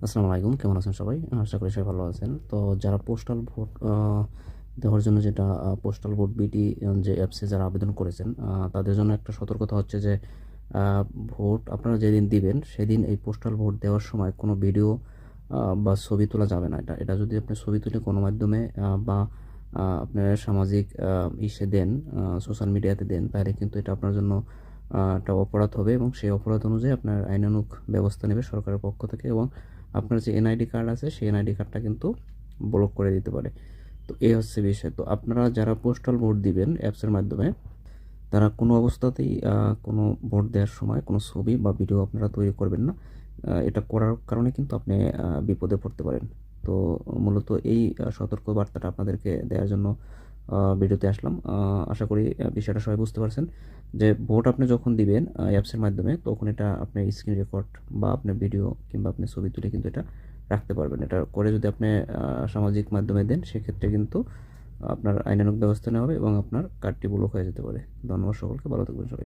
আসসালামু আলাইকুম, কেমন আছেন সবাই? আশা করি সবাই ভালো আছেন। তো যারা পোস্টাল ভোট দেওয়ার জন্য যেটা পোস্টাল ভোট বিডি যে অ্যাপসে যারা আবেদন করেছেন, তাদের জন্য একটা সতর্কতা হচ্ছে যে আ ভোট আপনারা যেদিন দিবেন সেদিন এই পোস্টাল ভোট দেওয়ার সময় কোনো ভিডিও বা ছবি তোলা যাবে না। এটা যদি আপনি ছবি তুলে কোনো মাধ্যমে বা আপনার সামাজিক ইসে দেন, সোশ্যাল মিডিয়াতে দেন, তাহলে কিন্তু এটা আপনার জন্য একটা অপরাধ হবে এবং সেই অপরাধ অনুযায়ী আপনার আইনানুগ ব্যবস্থা নেবে সরকারের পক্ষ থেকে এবং আপনার যে এনআইডি কার্ড আছে সেই এনআইডি কার্ডটা কিন্তু ব্লক করে দিতে পারে। তো এই হচ্ছে বিষয়। তো আপনারা যারা পোস্টাল ভোট দিবেন অ্যাপসের মাধ্যমে, তারা কোনো অবস্থাতেই কোনো ভোট দেওয়ার সময় কোনো ছবি বা ভিডিও আপনারা তৈরি করবেন না। এটা করার কারণে কিন্তু আপনি বিপদে পড়তে পারেন। তো মূলত এই সতর্ক বার্তাটা আপনাদেরকে দেওয়ার জন্য ভিডিওতে আসলাম। আশা করি বিষয়টা সবাই বুঝতে পারছেন যে ভোট আপনি যখন দিবেন অ্যাপসের মাধ্যমে, তখন এটা আপনি স্ক্রিন রেকর্ড বা আপনার ভিডিও কিংবা আপনি ছবি তুলে কিন্তু এটা রাখতে পারবেন। এটা করে যদি আপনি সামাজিক মাধ্যমে দেন, সেক্ষেত্রে কিন্তু আপনার আইনানুগ ব্যবস্থা নেওয়া হবে এবং আপনার কার্ডটি ব্লক হয়ে যেতে পারে। ধন্যবাদ সকলকে, ভালো থাকবেন সবাই।